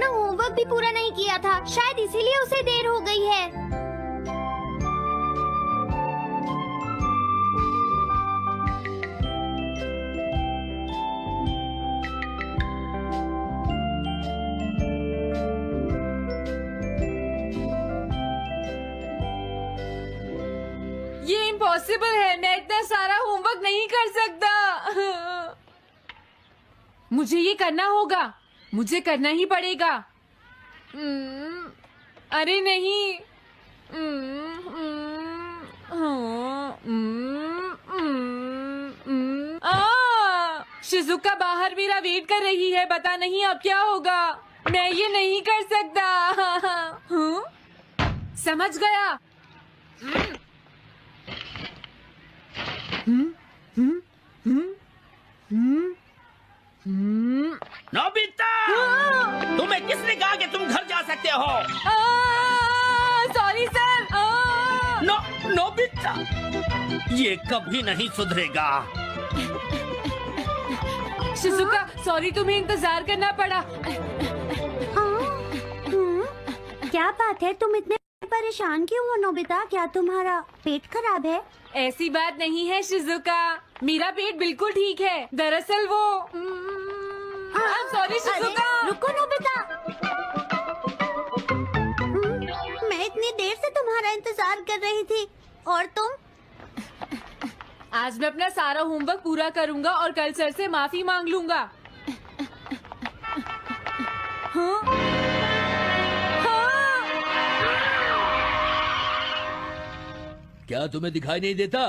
अपना होमवर्क भी पूरा नहीं किया था, शायद इसीलिए उसे देर हो गई है। ये इम्पॉसिबल है, मैं इतना सारा होमवर्क नहीं कर सकता। मुझे ये करना होगा, मुझे करना ही पड़ेगा। अरे नहीं। शिजुका बाहर मेरा वेट कर रही है, पता नहीं अब क्या होगा। मैं ये नहीं कर सकता। समझ गया। नोबिता, तुम्हें किसने कहा कि तुम घर जा सकते हो? Sorry sir. नोबिता, ये कभी नहीं सुधरेगा। शिजुका सॉरी, तुम्हें इंतजार करना पड़ा। क्या बात है, तुम इतने परेशान क्यों हो नोबिता? क्या तुम्हारा पेट खराब है? ऐसी बात नहीं है शिजुका, मेरा पेट बिल्कुल ठीक है। दरअसल वो सॉरी शिजुका। रुको नोबिता, मैं इतनी देर से तुम्हारा इंतजार कर रही थी और तुम? आज मैं अपना सारा होमवर्क पूरा करूंगा और कल सर से माफी मांग लूंगा। हाँ? क्या तुम्हें दिखाई नहीं देता?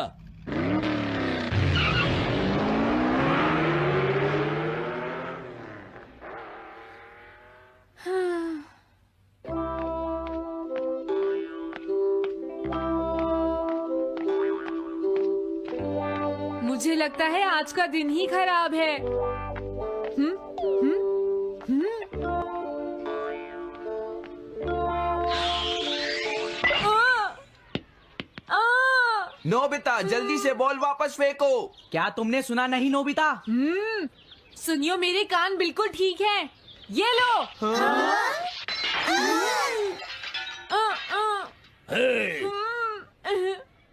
मुझे लगता है आज का दिन ही खराब है। नोबिता, जल्दी से बॉल वापस फेंको। क्या तुमने सुना नहीं नोबिता? सुनियो, मेरे कान बिल्कुल ठीक हैं। ये लो।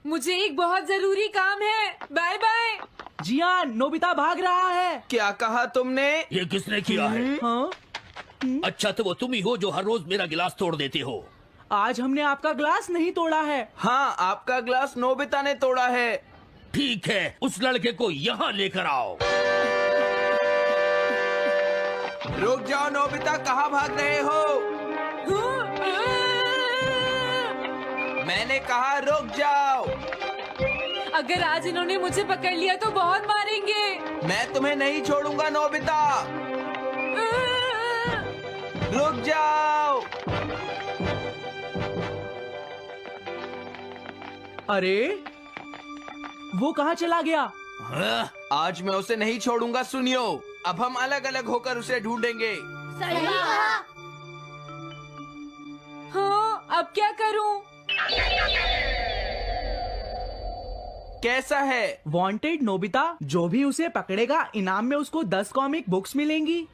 मुझे एक बहुत जरूरी काम है। Bye bye. जियान, नोबिता भाग रहा है। क्या कहा तुमने? ये किसने किया है? हाँ? अच्छा तो वो तुम ही हो जो हर रोज मेरा गिलास तोड़ देते हो। आज हमने आपका ग्लास नहीं तोड़ा है। हाँ, आपका ग्लास नोबिता ने तोड़ा है। ठीक है, उस लड़के को यहाँ लेकर आओ। रुक जाओ नोबिता, कहाँ भाग रहे हो? मैंने कहा रुक जाओ। अगर आज इन्होंने मुझे पकड़ लिया तो बहुत मारेंगे। मैं तुम्हें नहीं छोड़ूंगा नोबिता। रुक जाओ। अरे वो कहाँ चला गया? आज मैं उसे नहीं छोड़ूंगा। सुनियो, अब हम अलग अलग होकर उसे ढूंढेंगे। सही कहा। हाँ, अब क्या करूं? कैसा है? वांटेड नोबिता, जो भी उसे पकड़ेगा इनाम में उसको 10 कॉमिक बुक्स मिलेंगी।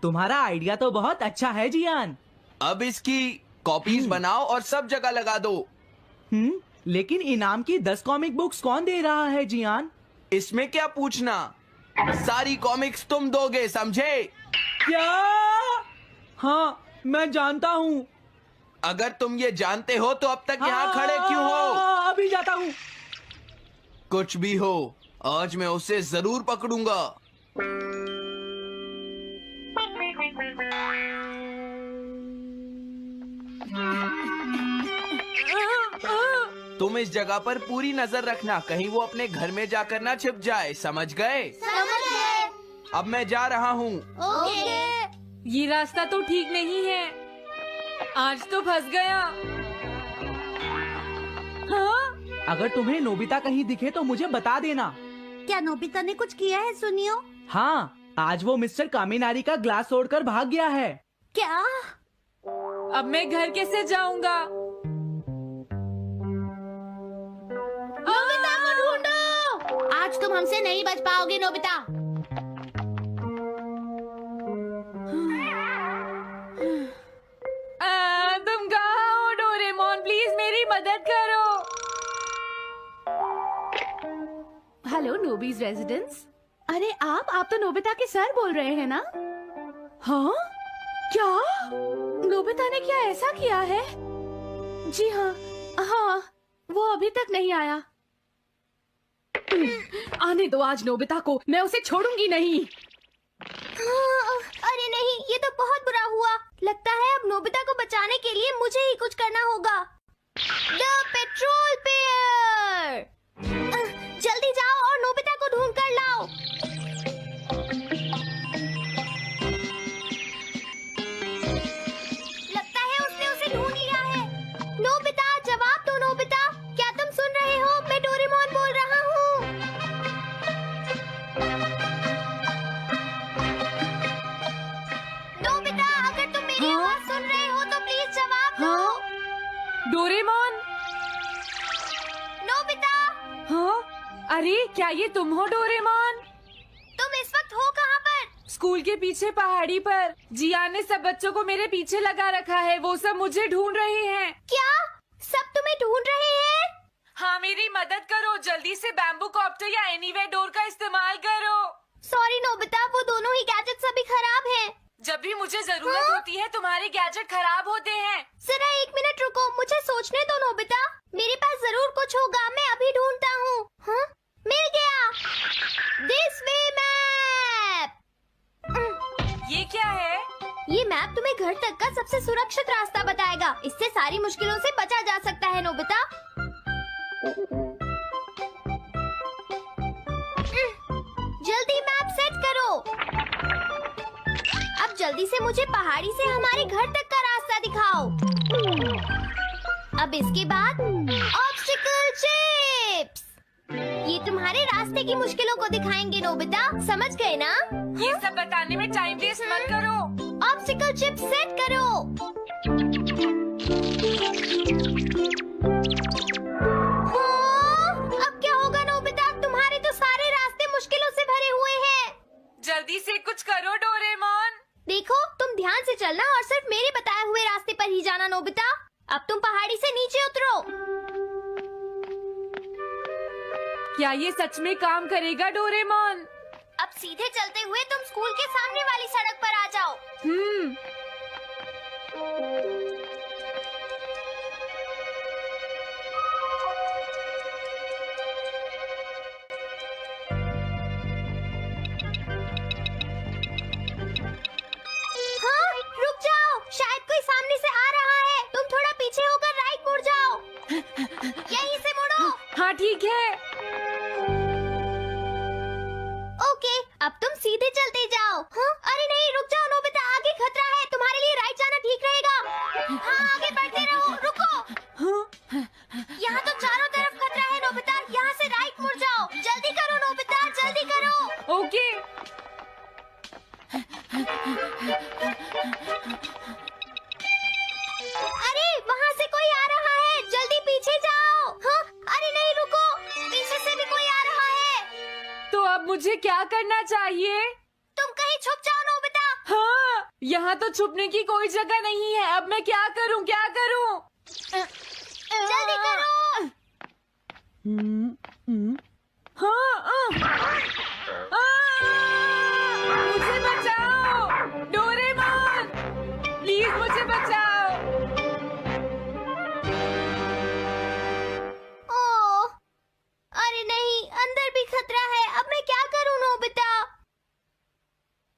तुम्हारा आइडिया तो बहुत अच्छा है जियान। अब इसकी कॉपीज बनाओ और सब जगह लगा दो। लेकिन इनाम की 10 कॉमिक बुक्स कौन दे रहा है जियान? इसमें क्या पूछना, सारी कॉमिक्स तुम दोगे, समझे? क्या? हाँ, मैं जानता हूँ। अगर तुम ये जानते हो तो अब तक यहाँ खड़े क्यों हो? अभी जाता हूँ। कुछ भी हो, आज मैं उसे जरूर पकड़ूंगा। तुम इस जगह पर पूरी नजर रखना, कहीं वो अपने घर में जाकर ना छिप जाए, समझ गए? समझ गए। अब मैं जा रहा हूँ। ओके। ये रास्ता तो ठीक नहीं है, आज तो फंस गया। हाँ? अगर तुम्हें नोबिता कहीं दिखे तो मुझे बता देना। क्या नोबिता ने कुछ किया है सुनियो? हाँ, आज वो मिस्टर कामिनारी का ग्लास तोड़कर भाग गया है। क्या? अब मैं घर कैसे जाऊंगा? नोबिता को ढूंढो। आज तुम हमसे नहीं बच पाओगे नोबिता। Hello नोबीज residence. अरे आप तो नोबिता के सर बोल रहे हैं ना? हाँ क्या नोबिता ने क्या ऐसा किया है? जी हाँ हाँ, वो अभी तक नहीं आया। आने दो आज नोबिता को, मैं उसे छोड़ूंगी नहीं। अरे नहीं, ये तो बहुत बुरा हुआ। लगता है अब नोबिता को बचाने के लिए मुझे ही कुछ करना होगा। द पेट्रोल पेयर, जल्दी जाओ और नोबिता को ढूंढ कर लाओ। लगता है उसने उसे ढूंढ लिया है। नोबिता, जवाब दो नोबिता, क्या तुम सुन रहे हो? मैं डोरेमोन बोल रहा हूँ। नोबिता, अगर तुम मेरी आवाज सुन रहे हो तो प्लीज जवाब दो। डोरेमोन। नोबिता, हाँ अरे क्या ये तुम हो डोरेमोन? तुम इस वक्त हो कहाँ पर? स्कूल के पीछे पहाड़ी पर। जियान ने सब बच्चों को मेरे पीछे लगा रखा है, वो सब मुझे ढूंढ रहे हैं। क्या सब तुम्हें ढूंढ रहे हैं? हाँ मेरी मदद करो, जल्दी से बैम्बू कॉप्टर या एनीवेयर डोर का इस्तेमाल करो। सॉरी नोबिता, वो दोनों ही गैजेट्स अभी खराब हैं। जब भी मुझे जरूरत होती है तुम्हारे गैजेट खराब होते हैं। जरा एक मिनट रुको, मुझे सोचने दो नोबिता। मेरे पास जरूर कुछ होगा, मैं अभी ढूंढता हूँ। हाँ, मिल गया। This way map. ये क्या है? ये मैप तुम्हें घर तक का सबसे सुरक्षित रास्ता बताएगा। इससे सारी मुश्किलों से बचा जा सकता है नोबिता। जल्दी मैप सेट करो। अब जल्दी से मुझे पहाड़ी से हमारे घर तक का रास्ता दिखाओ। अब इसके बाद ऑब्स्टिकल चिप्स। ये तुम्हारे रास्ते की मुश्किलों को दिखाएंगे नोबिता, समझ गए ना? ये सब बताने में टाइम वेस्ट मत करो। ऑब्स्टिकल चिप्स सेट करो। हाँ, अब क्या होगा नोबिता? तुम्हारे तो सारे रास्ते मुश्किलों से भरे हुए हैं। जल्दी से कुछ करो डोरेमोन। देखो, तुम ध्यान से चलना और सिर्फ मेरे बताए हुए रास्ते पर ही जाना नोबिता। अब तुम पहाड़ी से नीचे उतरो। क्या ये सच में काम करेगा डोरेमोन? अब सीधे चलते हुए तुम स्कूल के सामने वाली सड़क पर आ जाओ। हाँ, रुक जाओ, शायद कोई सामने से आ रहा है। तुम थोड़ा पीछे होकर राइट मुड़ जाओ। यहीं से मुड़ो। हाँ ठीक है। ओके, अब तुम सीधे चलते जाओ। हाँ? अरे नहीं, रुक जाओ नोबिता, आगे खतरा है। तुम्हारे लिए राइट जाना ठीक रहेगा। हाँ, आगे बढ़ते रहो। रुको, यहाँ तो चारों तरफ खतरा है नोबिता, यहाँ से राइट मुड़ जाओ। जल्दी करो नोबिता, जल्दी करो। ओके। अरे वहाँ से कोई आ रहा है, जल्दी पीछे जाओ। हाँ? अरे नहीं, रुको, पीछे से भी कोई आ रहा है। तो अब मुझे क्या करना चाहिए? तुम कहीं छुप जाओ नोबिता। हाँ, यहाँ तो छुपने की कोई जगह नहीं है। अब मैं क्या करूँ क्या करूँ? जल्दी करो। हाँ, मुझे बचाओ डोरेमोन, प्लीज मुझे बचाओ। ओह, अरे नहीं, अंदर भी खतरा है। अब मैं क्या करूं नोबिता?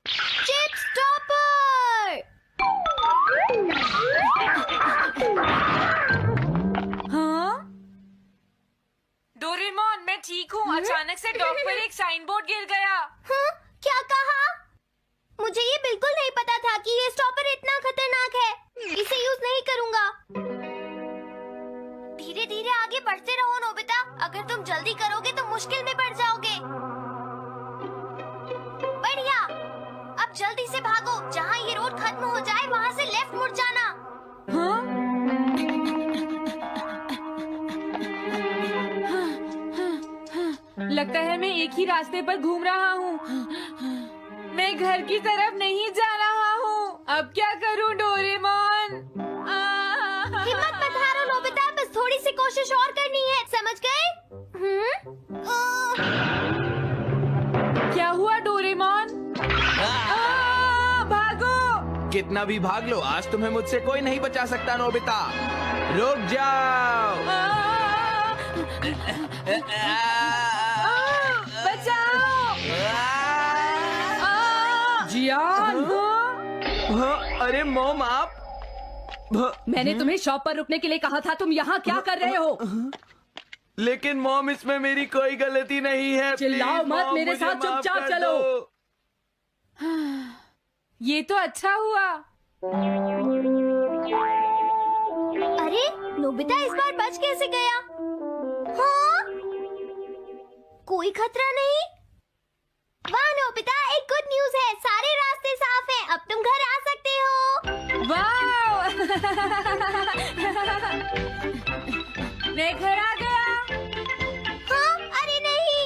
Chip stopper. हाँ? डोरेमोन मैं ठीक हूँ। अचानक से डॉक पर एक साइन बोर्ड गिर गया। हाँ? क्या कहा? मुझे ये बिल्कुल नहीं पता था कि ये स्टॉपर इतना खतरनाक है। इसे यूज नहीं करूंगा। धीरे धीरे आगे बढ़ते रहो नोबिता। अगर तुम जल्दी करोगे तो मुश्किल में पड़ जाओगे। बढ़िया, अब जल्दी से भागो। जहाँ ये रोड खत्म हो जाए वहाँ से लेफ्ट मुड़ जाना। हाँ? लगता है मैं एक ही रास्ते पर घूम रहा हूँ। मैं घर की तरफ नहीं जा रहा हूँ। अब क्या करूँ डोरेमोन? हिम्मत मत हारो नोबिता, बस थोड़ी सी कोशिश और करनी है, समझ गए? कितना भी भाग लो, आज तुम्हें मुझसे कोई नहीं बचा सकता नोबिता। रुक जाओ। बचाओ। जियान, अरे मॉम आप मैंने तुम्हें शॉप पर रुकने के लिए कहा था, तुम यहाँ क्या कर रहे हो? लेकिन मॉम इसमें मेरी कोई गलती नहीं है। चिल्लाओ प्लीज, मत, मॉम, मेरे मुझे साथ माफ चुपचाप कर चलो। दो। ये तो अच्छा हुआ। अरे नोबिता इस बार बच कैसे गया? हाँ? कोई खतरा नहीं? वाह नोबिता, एक गुड न्यूज है, सारे रास्ते साफ हैं, अब तुम घर आ सकते हो। वाह! मैं घर आ गया। हाँ? अरे नहीं,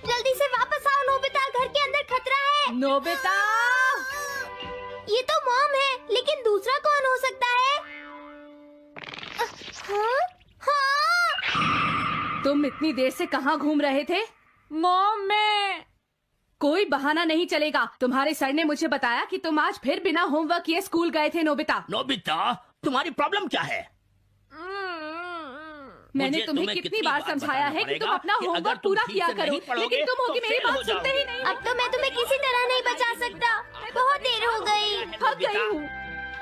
जल्दी से वापस आओ नोबिता, घर के अंदर खतरा है। नोबिता, ये तो मॉम है, लेकिन दूसरा कौन हो सकता है? हाँ? हाँ? तुम इतनी देर से कहाँ घूम रहे थे? मॉम, मैं कोई बहाना नहीं चलेगा। तुम्हारे सर ने मुझे बताया कि तुम आज फिर बिना होमवर्क किए स्कूल गए थे। नोबिता, नोबिता, तुम्हारी प्रॉब्लम क्या है? मैंने मुझे तुम्हें कितनी बार समझाया है कि तुम अपना होमवर्क पूरा किया करो, लेकिन तुम होगी मेरी बात सुनते ही नहीं। अब तो मैं तुम्हें किसी तरह नहीं बचा सकता, बहुत देर हो गई। थक गई हूँ।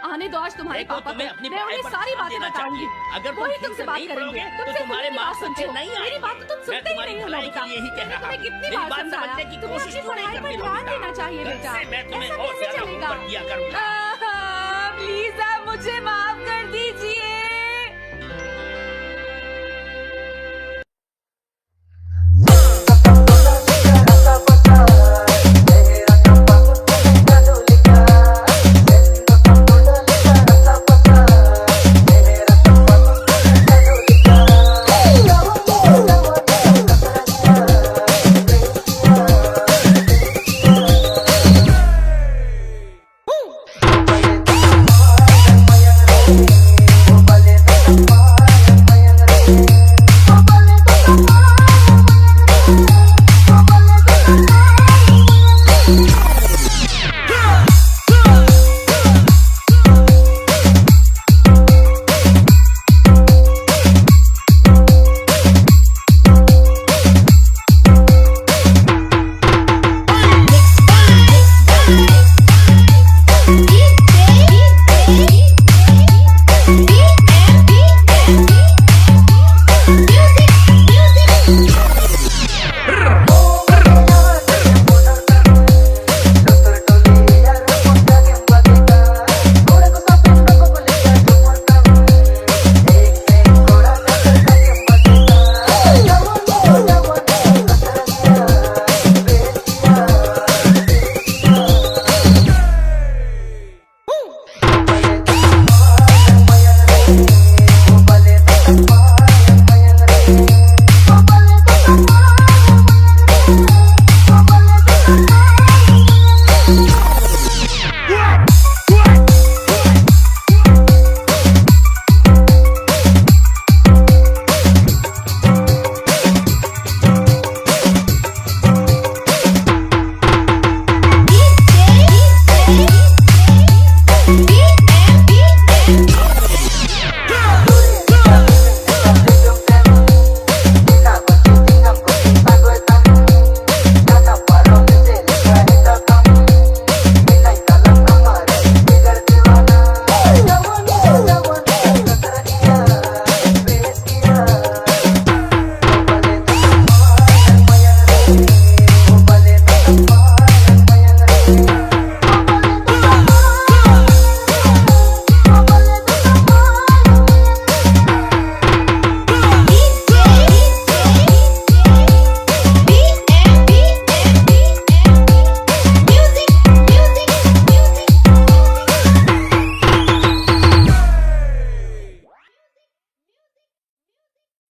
आने दो आज तुम्हारे पापा को, मैं उन्हें सारी बातें बताऊंगी। अगर वही तुमसे बात करेंगे, तुमसे तुम्हारे बात मार्क्स सुनते अच्छे हो, नहीं मेरी आएंगे। बात तो तुम सुनते ही नहीं हो नोबिता। यही कह रहा तुम्हें हूँ। कितनी मेरी बार बात समझाया, समझने की तुम्हें कोशिश अपनी क्यों नहीं पढ़ाई पर करती ध्यान नोबिता? देना चाहिए फिर बेटा। से मैं तुम्हें ऐसा और कैसे ज्यादा चलेगा? होमवर्क दिया करूंगा। प्लीज आप मुझे माफ कर दीजिए।